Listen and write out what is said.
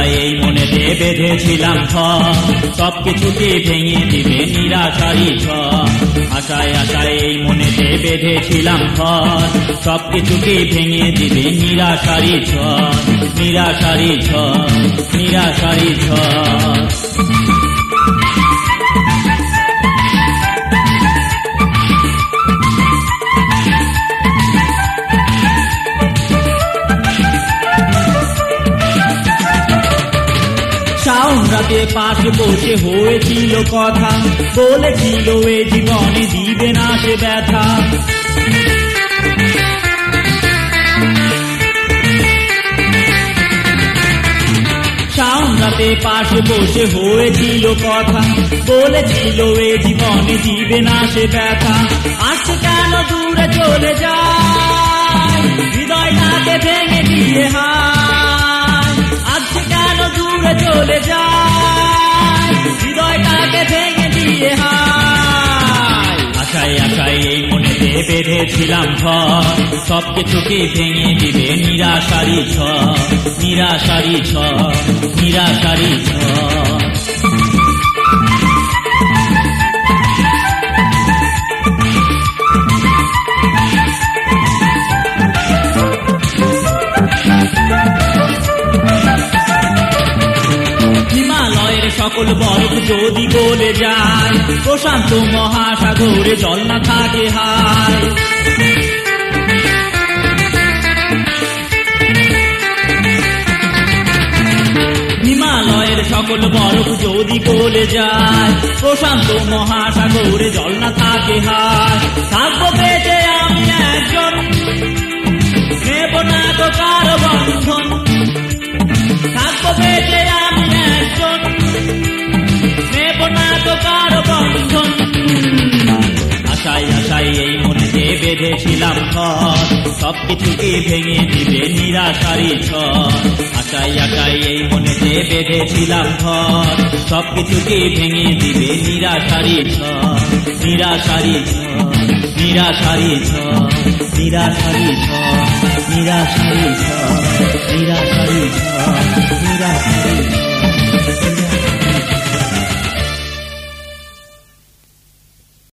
আশায় এই মনেতে বেঁধেছিলাম ঘর, সবকিছুকে ভেঙে দিবে নিরাশারি ঝড়। আশায় আশায় এই মনেতে বেঁধেছিলাম ঘর, সবকিছুকে ভেঙে দিবে নিরাশারি ঝড়, নিরাশারি ঝড়, নিরাশারি ঝড়। শাওন রাতে পাশে বসে হয়েছিল কথা, বলেছিল এ জীবনে দিবে না সে ব্যথা। শাওন রাতে পাশে বসে হয়েছিল কথা, বলেছিল এ জীবনে দিবে না সে ব্যথা। আজকে কেন দূরে চলে যায়, হৃদয়টাকে ভেঙে দিয়ে হায়। আজকে কেন দূরে চলে যায়, হৃদয়টাকে ভেঙে দিয়ে হায়। আশায় আশায় এই মনেতে বেঁধেছিলাম ঘর, সবকিছুকে ভেঙে দিবে নিরাশারি ঝড়, নিরাশারি ঝড়, নিরাশারি ঝড়। হিমালয়ের সকল বরফ যদি গলে যায়, প্রশান্ত মহাসাগরে জল না থাকে হায়। হিমালয়ের সকল বরফ যদি গলে যায়, প্রশান্ত মহাসাগরে জল না থাকে হায়। থাকবো বেঁচে আমি একজন, নেব না তো কারো বন্ধন। থাকবো বেঁচে আমি একজন, নেব না তো কারো বন্ধন। আশায় আশায় এই মনেতে বেঁধেছিলাম ঘর, সবকিছুকে ভেঙে দিবে নিরাশারি ঝড়। আশায় আশায় এই মনেতে বেঁধেছিলাম ঘর, সবকিছুকে ভেঙে দিবে নিরাশারি ঝড়, নিরাশারি ঝড়, নিরাশারি ঝড়, নিরাশারি ঝড়, নিরাশারি ঝড়, নিরাশারি ঝড়, নিরাশারি ঝড়।